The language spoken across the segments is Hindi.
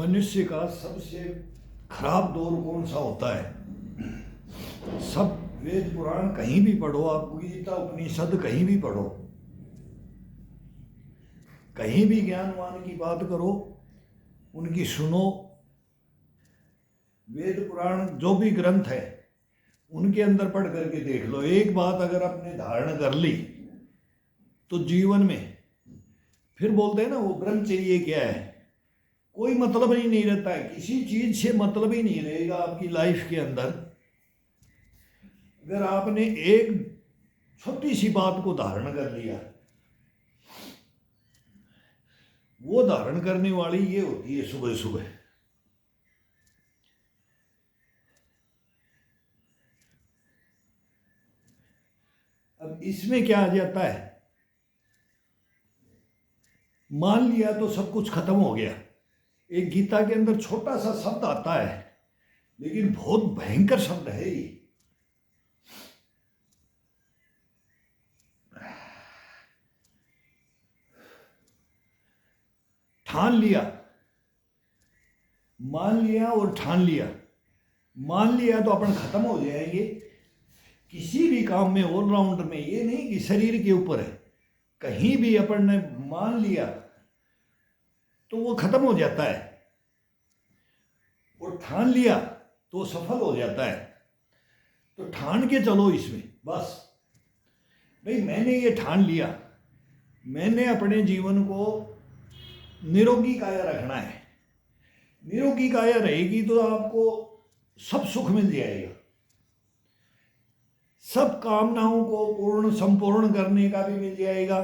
मनुष्य का सबसे खराब दौर कौन सा होता है? सब वेद पुराण कहीं भी पढ़ो, आप गीता उपनिषद कहीं भी पढ़ो, कहीं भी ज्ञानवान की बात करो, उनकी सुनो, वेद पुराण जो भी ग्रंथ है उनके अंदर पढ़ करके देख लो। एक बात अगर आपने धारण कर ली तो जीवन में फिर बोलते हैं ना वो ब्रह्मचर्य क्या है, कोई मतलब ही नहीं रहता है, किसी चीज से मतलब ही नहीं रहेगा आपकी लाइफ के अंदर। अगर आपने एक छोटी सी बात को धारण कर लिया, वो धारण करने वाली ये होती है सुबह सुबह। अब इसमें क्या आ जाता है, मान लिया तो सब कुछ खत्म हो गया। एक गीता के अंदर छोटा सा शब्द आता है लेकिन बहुत भयंकर शब्द है ये। ठान लिया, मान लिया और ठान लिया। मान लिया तो अपन खत्म हो जाएंगे किसी भी काम में, ऑलराउंडर में। ये नहीं कि शरीर के ऊपर है, कहीं भी अपन ने मान लिया तो वो खत्म हो जाता है, और ठान लिया तो सफल हो जाता है। तो ठान के चलो इसमें, बस भाई मैंने ये ठान लिया, मैंने अपने जीवन को निरोगी काया रखना है। निरोगी काया रहेगी तो आपको सब सुख मिल जाएगा, सब कामनाओं को पूर्ण संपूर्ण करने का भी मिल जाएगा।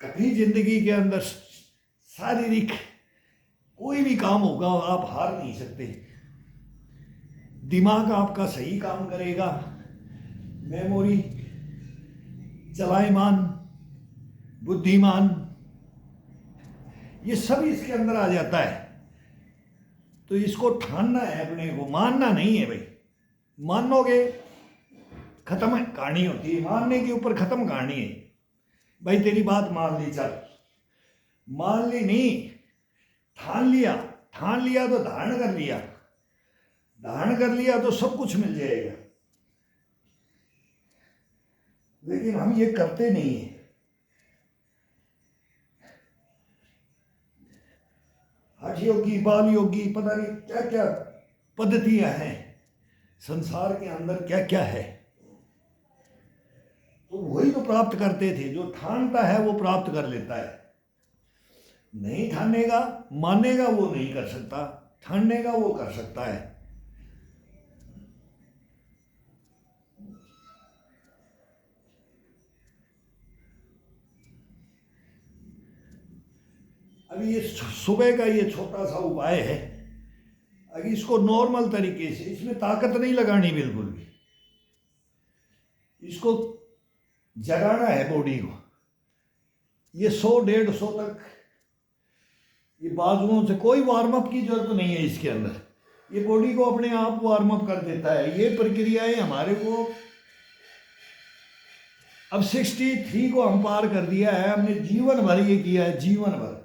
कभी जिंदगी के अंदर शारीरिक कोई भी काम होगा आप हार नहीं सकते। दिमाग आपका सही काम करेगा, मेमोरी, चलायमान, बुद्धिमान, ये सब इसके अंदर आ जाता है। तो इसको ठानना है अपने को, मानना नहीं है भाई। मानोगे खत्म कहानी होती है, मानने के ऊपर खत्म कहानी है। भाई तेरी बात मान ली, चल मान ली नहीं, ठान लिया। ठान लिया तो धारण कर लिया, धारण कर लिया तो सब कुछ मिल जाएगा। लेकिन हम ये करते नहीं है। हठ योगी, बाल योगी, पता नहीं क्या क्या पद्धतियां हैं संसार के अंदर, क्या क्या है। तो वही तो प्राप्त करते थे, जो ठानता है वो प्राप्त कर लेता है। नहीं ठानेगा, मानेगा वो नहीं कर सकता, ठानेगा वो कर सकता है। अभी ये सुबह का ये छोटा सा उपाय है, अगर इसको नॉर्मल तरीके से, इसमें ताकत नहीं लगानी बिल्कुल भी, इसको जगाना है बॉडी को। ये 100-150 तक, ये बाजुओं से कोई वार्म अप की जरूरत नहीं है इसके अंदर, ये बॉडी को अपने आप वार्म अप कर देता है। ये प्रक्रियाएं हमारे को अब 63 को हम पार कर दिया है, हमने जीवन भर ये किया है, जीवन भर।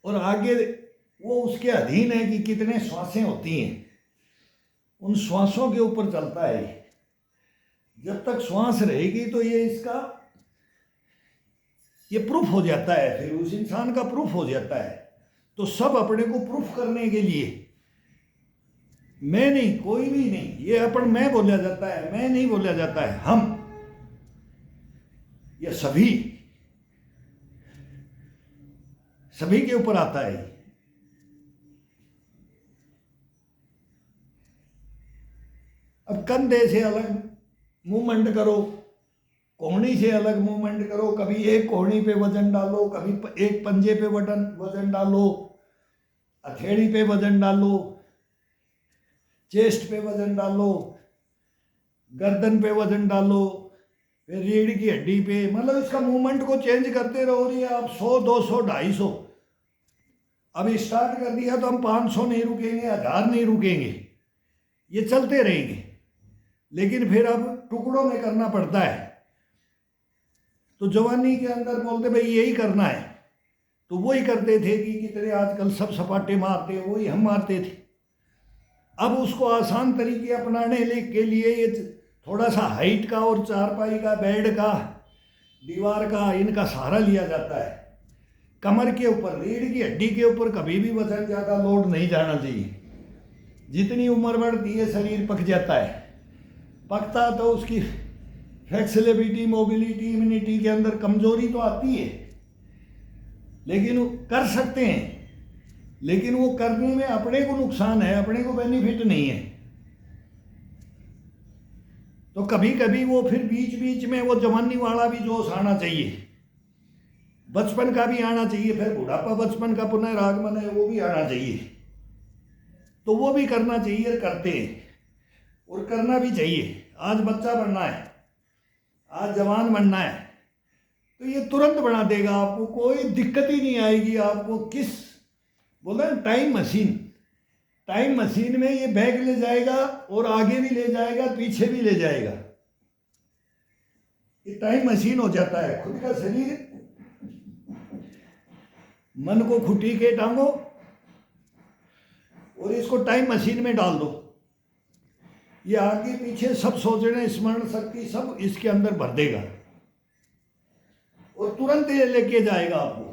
और आगे वो उसके अधीन है कि कितने श्वासें होती हैं, उन श्वासों के ऊपर चलता है। जब तक श्वास रहेगी तो ये इसका ये प्रूफ हो जाता है, फिर उस इंसान का प्रूफ हो जाता है। तो सब अपने को प्रूफ करने के लिए, मैं नहीं, कोई भी नहीं, ये अपन मैं बोला जाता है, मैं नहीं बोला जाता है, हम, ये सभी के ऊपर आता है। अब कंधे से अलग मूवमेंट करो, कोहनी से अलग मूवमेंट करो, कभी एक कोहनी पे वजन डालो, कभी एक पंजे पे वजन डालो, हथेली पे वजन डालो, चेस्ट पे वजन डालो, गर्दन पे वजन डालो, फिर रीढ़ की हड्डी पे, मतलब इसका मूवमेंट को चेंज करते रहो। रही आप 100, 200, 250, अभी स्टार्ट कर दिया तो हम 500 नहीं रुकेंगे, 1000 नहीं रुकेंगे, ये चलते रहेंगे। लेकिन फिर अब टुकड़ों में करना पड़ता है। तो जवानी के अंदर बोलते भाई यही करना है, तो वही करते थे कि कितने आजकल सब सपाटे मारते हैं, वही हम मारते थे। अब उसको आसान तरीके अपनाने के लिए ये थोड़ा सा हाइट का और चारपाई का, बेड का, दीवार का, इनका सहारा लिया जाता है। कमर के ऊपर, रीढ़ की हड्डी के ऊपर कभी भी वजन ज़्यादा लोड नहीं जाना चाहिए। जितनी उम्र बढ़ती है शरीर पक जाता है, पकता तो उसकी फ्लेक्सिबिलिटी, मोबिलिटी, इम्यूनिटी के अंदर कमजोरी तो आती है, लेकिन वो कर सकते हैं, लेकिन वो करने में अपने को नुकसान है, अपने को बेनिफिट नहीं है। तो कभी कभी वो फिर बीच बीच में वो जवानी वाला भी जोश आना चाहिए, बचपन का भी आना चाहिए, फिर बुढ़ापा बचपन का पुनरागमन है वो भी आना चाहिए। तो वो भी करना चाहिए, करते हैं और करना भी चाहिए। आज बच्चा बनना है, आज जवान बनना है, तो ये तुरंत बना देगा, आपको कोई दिक्कत ही नहीं आएगी। आपको किस बोला टाइम मशीन, टाइम मशीन में ये बैग ले जाएगा और आगे भी ले जाएगा, पीछे भी ले जाएगा। ये टाइम मशीन हो जाता है। खुद का शरीर, मन को खुटी के टांगो और इसको टाइम मशीन में डाल दो, ये आगे पीछे सब सोचने, स्मरण शक्ति सब इसके अंदर भर देगा और तुरंत ये लेके जाएगा आपको।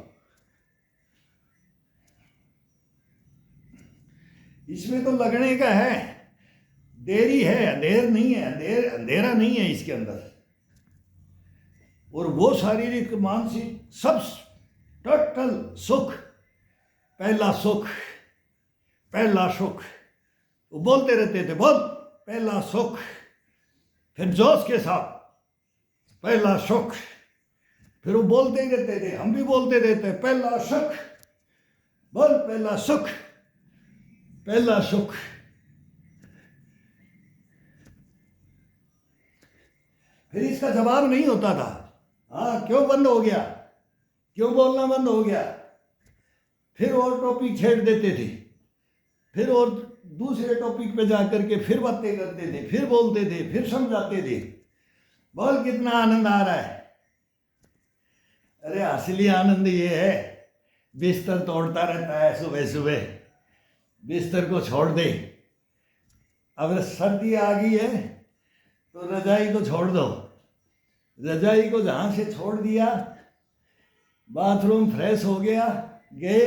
इसमें तो लगने का है, देरी है, अंधेर नहीं है, अंधेरा नहीं है इसके अंदर। और वो शारीरिक, मानसिक सब टोटल सुख, पहला सुख, पहला सुख। वो बोलते रहते थे, बोल पहला सुख, फिर जोश के साथ पहला सुख, फिर वो बोलते ही रहते थे, हम भी बोलते रहते, पहला सुख, बोल पहला सुख, पहला सुख। फिर इसका जवाब नहीं होता था, हाँ क्यों बंद हो गया, क्यों बोलना बंद हो गया। फिर और टॉपिक छेड़ देते थे, फिर और दूसरे टॉपिक पे जाकर के फिर बातें करते थे, फिर बोलते थे, फिर समझाते थे। बोल कितना आनंद आ रहा है। अरे असली आनंद ये है, बिस्तर तोड़ता रहता है सुबह सुबह, बिस्तर को छोड़ दे। अब सर्दी आ गई है तो रजाई को छोड़ दो, रजाई को जहाँ से छोड़ दिया, बाथरूम फ्रेश हो गया, गए,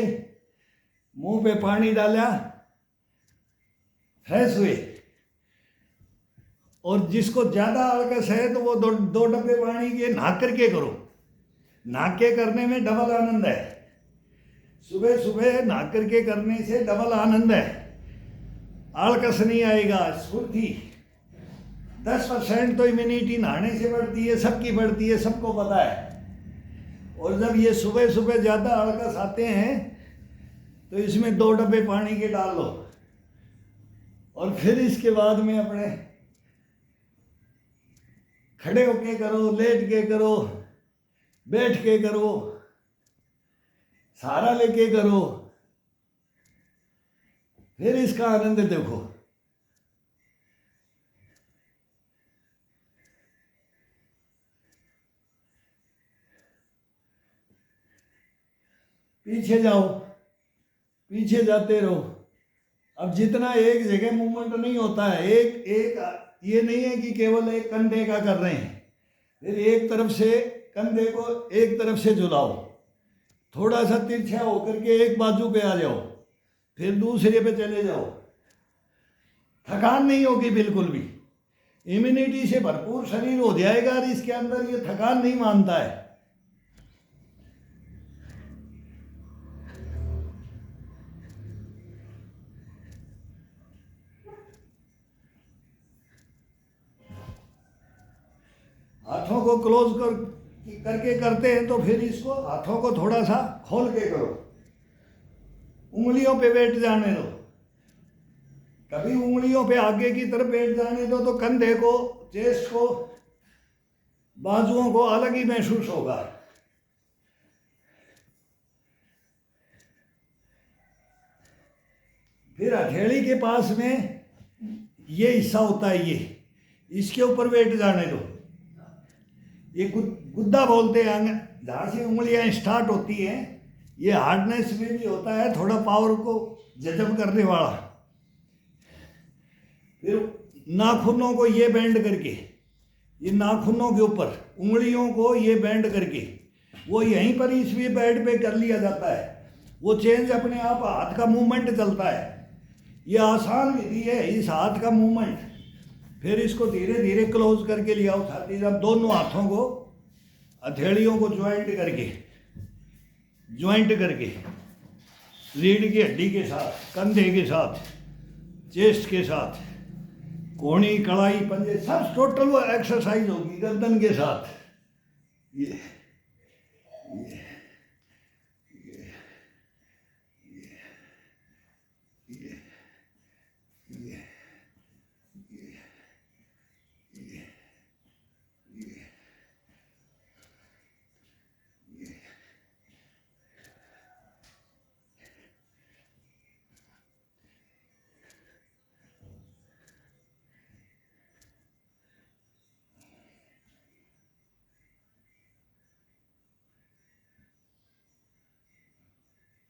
मुंह पे पानी डाला, फ्रेश हुए। और जिसको ज़्यादा आलस है तो वो दो डब्बे पानी के नहा करके करो। नहा के करने में डबल आनंद है, सुबह सुबह नहा करके करने से डबल आनंद है। आलस नहीं आएगा, स्फूर्ति। 10% तो इम्यूनिटी नहाने से बढ़ती है, सबकी बढ़ती है, सबको पता है। और जब ये सुबह सुबह ज़्यादा आलस आते हैं तो इसमें 2 डब्बे पानी के डाल लो और फिर इसके बाद में अपने खड़े होके करो, लेट के करो, बैठ के करो, सहारा लेके करो, फिर इसका आनंद देखो। पीछे जाओ, पीछे जाते रहो। अब जितना एक जगह मूवमेंट नहीं होता है, एक ये नहीं है कि केवल एक कंधे का कर रहे हैं, फिर एक तरफ से कंधे को एक तरफ से झुलाओ, थोड़ा सा तिरछा होकर के एक बाजू पे आ जाओ, फिर दूसरे पे चले जाओ। थकान नहीं होगी बिल्कुल भी, इम्यूनिटी से भरपूर शरीर हो जाएगा और इसके अंदर ये थकान नहीं मानता है। हाथों को क्लोज करके करते हैं तो फिर इसको हाथों को थोड़ा सा खोल के करो, उंगलियों पे बैठ जाने दो। कभी उंगलियों पे आगे की तरफ बैठ जाने दो तो कंधे को, चेस्ट को, बाजुओं को अलग ही महसूस होगा। फिर हथेली के पास में ये हिस्सा होता है, ये इसके ऊपर बैठ जाने दो। ये गुद्दा बोलते हैं, जहाँ से उंगलियां स्टार्ट होती हैं, ये हार्डनेस में भी होता है थोड़ा पावर को जजब करने वाला। फिर नाखूनों को ये बेंड करके, ये नाखूनों के ऊपर उंगलियों को ये बेंड करके वो यहीं पर इस बेड पे कर लिया जाता है। वो चेंज अपने आप हाथ का मूवमेंट चलता है। ये आसान विधि है इस हाथ का मूवमेंट। फिर इसको धीरे धीरे क्लोज करके लिया उठाती, जब दोनों हाथों को हथेलियों को ज्वाइंट करके रीढ़ की हड्डी के साथ, कंधे के साथ, चेस्ट के साथ, कोहनी, कलाई, पंजे सब टोटल वो एक्सरसाइज होगी गर्दन के साथ। ये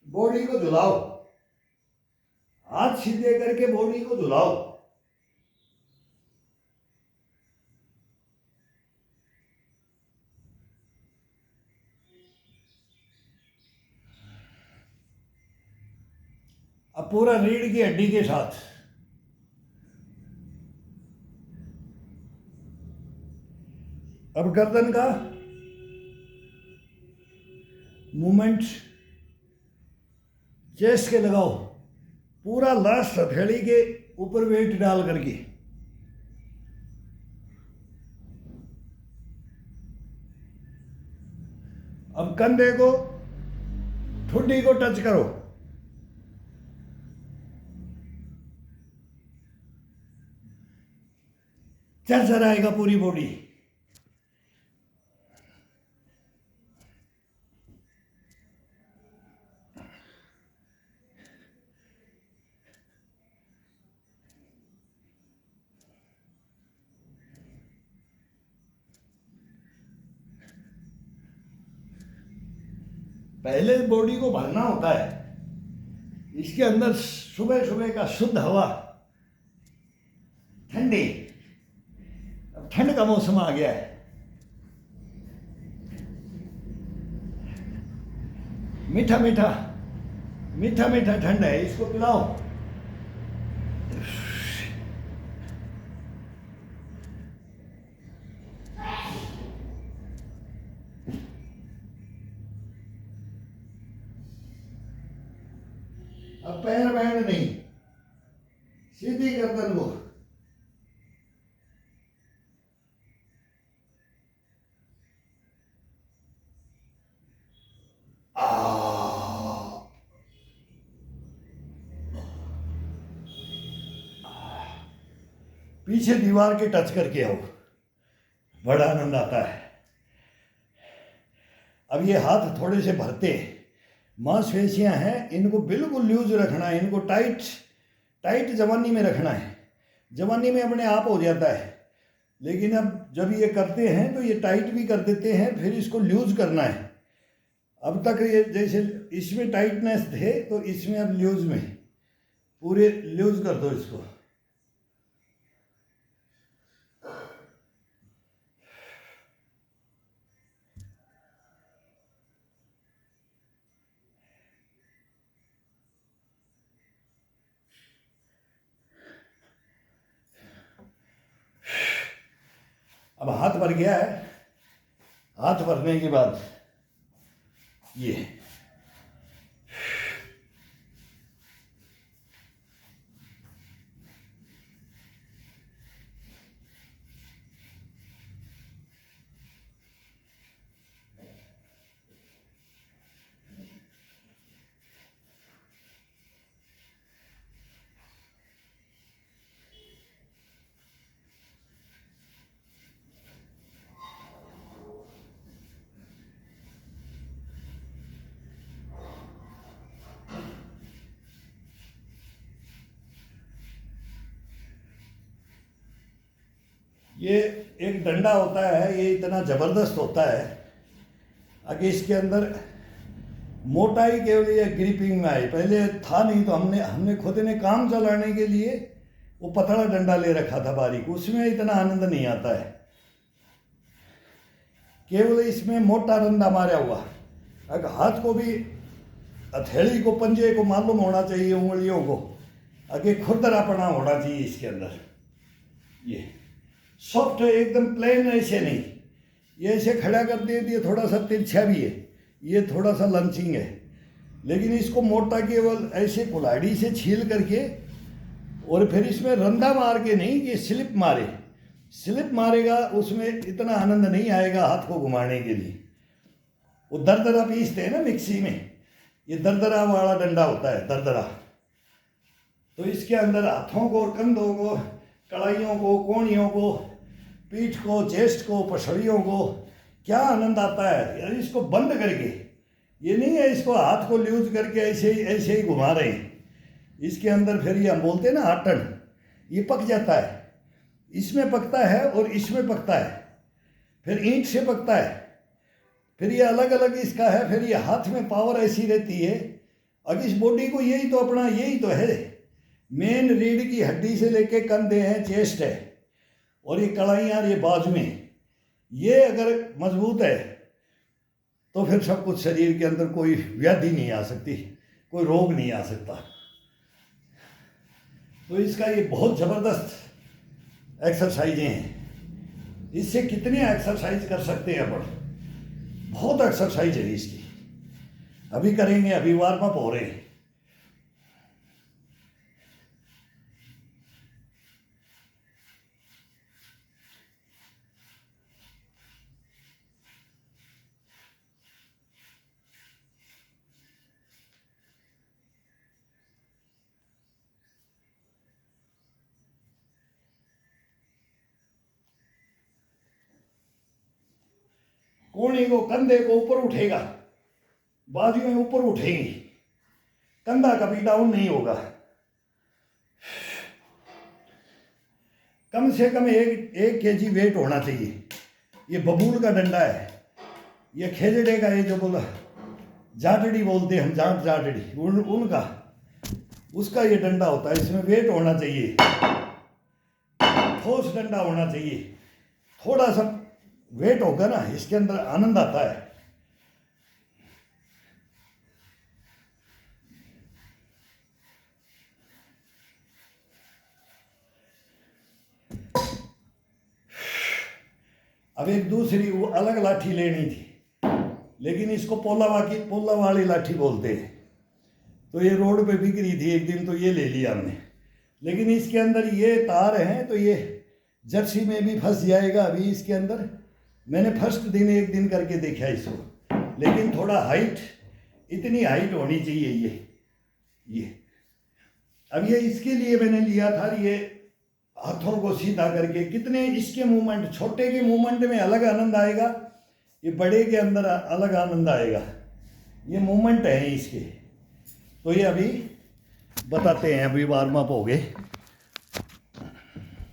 बॉडी को झुलाओ, हाथ सीधे करके बॉडी को झुलाओ। अब पूरा रीढ़ की हड्डी के साथ अब गर्दन का मूवमेंट चेस्ट के लगाओ, पूरा लास्ट हथेली के ऊपर वेट डाल करके। अब कंधे को, ठुड्डी को टच करो। चरचराएगा पूरी बॉडी। पहले बॉडी को भरना होता है, इसके अंदर सुबह सुबह का शुद्ध हवा, ठंडी। अब ठंड का मौसम आ गया है, मीठा मीठा मीठा मीठा ठंड है, इसको पिलाओ। अब पैर बैंड नहीं, सीधी गर्दन को। पीछे दीवार के टच करके आओ, बड़ा आनंद आता है। अब ये हाथ थोड़े से भरते, मांसपेशियां हैं, इनको बिल्कुल लूज रखना है, इनको टाइट टाइट जवानी में रखना है। जवानी में अपने आप हो जाता है, लेकिन अब जब ये करते हैं तो ये टाइट भी कर देते हैं, फिर इसको लूज करना है। अब तक ये जैसे इसमें टाइटनेस थे तो इसमें अब लूज में पूरे लूज कर दो इसको। अब हाथ भर गया है, हाथ भरने के बाद ये ये एक डंडा होता है, ये इतना ज़बरदस्त होता है। आगे इसके अंदर मोटाई केवल ये ग्रिपिंग में आई, पहले था नहीं, तो हमने हमने खुद ने काम चलाने के लिए वो पतला डंडा ले रखा था बारीक, उसमें इतना आनंद नहीं आता है। केवल इसमें मोटा डंडा मारा हुआ, अगर हाथ को भी हथेली को पंजे को मालूम होना चाहिए, उंगलियों को आगे खुरदरापना होना चाहिए इसके अंदर। ये सॉफ्ट है एकदम, प्लेन ऐसे नहीं, ये ऐसे खड़ा कर दे दिए, थोड़ा सा तिरछा भी है, ये थोड़ा सा लंचिंग है, लेकिन इसको मोटा केवल ऐसे कुल्हाड़ी से छील करके और फिर इसमें रंधा मार के नहीं, ये स्लिप मारे, स्लिप मारेगा उसमें इतना आनंद नहीं आएगा हाथ को घुमाने के लिए। वो दरदरा पीसते हैं ना मिक्सी में, ये दरदरा वाला डंडा होता है, दरदरा। तो इसके अंदर हाथों को, कंधों को, कड़ाइयों को, कोहनियों को, पीठ को, चेस्ट को, पसलियों को क्या आनंद आता है यार। इसको बंद करके, ये नहीं है इसको हाथ को लूज करके ऐसे ही घुमा रहे हैं, इसके अंदर फिर ये हम बोलते हैं ना आटन, ये पक जाता है, इसमें पकता है और इसमें पकता है, फिर ईंट से पकता है, फिर ये अलग अलग इसका है, फिर ये हाथ में पावर ऐसी रहती है। अब इस बॉडी को यही तो अपना, यही तो है मेन, रीढ़ की हड्डी से लेके कंधे हैं, चेस्ट है, और ये कड़ाइयाँ, ये बाजू में, ये अगर मजबूत है तो फिर सब कुछ शरीर के अंदर कोई व्याधि नहीं आ सकती, कोई रोग नहीं आ सकता। तो इसका ये बहुत ज़बरदस्त एक्सरसाइजें हैं, इससे कितने एक्सरसाइज कर सकते हैं अपन, बहुत एक्सरसाइज है इसकी, अभी करेंगे, अभी वार्म अप हो रहे हैं। कोहनी को, कंधे को ऊपर उठेगा, बाजुएं ऊपर उठेंगी, कंधा कभी डाउन नहीं होगा। कम से कम 1 kg वेट होना चाहिए। ये बबूल का डंडा है, ये खेजड़े का, ये जो बोला जाटड़ी बोलते हैं हम, जाटड़ी उनका, उसका ये डंडा होता है, इसमें वेट होना चाहिए, ठोस डंडा होना चाहिए, थोड़ा सा वेट होगा ना, इसके अंदर आनंद आता है। अब एक दूसरी वो अलग लाठी लेनी थी, लेकिन इसको पोला वाली लाठी बोलते हैं, तो ये रोड पे बिक रही थी एक दिन, तो ये ले लिया हमने, लेकिन इसके अंदर ये तार हैं, तो ये जर्सी में भी फंस जाएगा। अभी इसके अंदर मैंने फर्स्ट दिन एक दिन करके देखा इसको, लेकिन थोड़ा हाइट, इतनी हाइट होनी चाहिए ये। अब ये इसके लिए मैंने लिया था, ये हाथों को सीधा करके, कितने इसके मूवमेंट, छोटे के मूवमेंट में अलग आनंद आएगा, ये बड़े के अंदर अलग आनंद आएगा, ये मूवमेंट है इसके। तो ये अभी बताते हैं, अभी वार्म अप हो गए।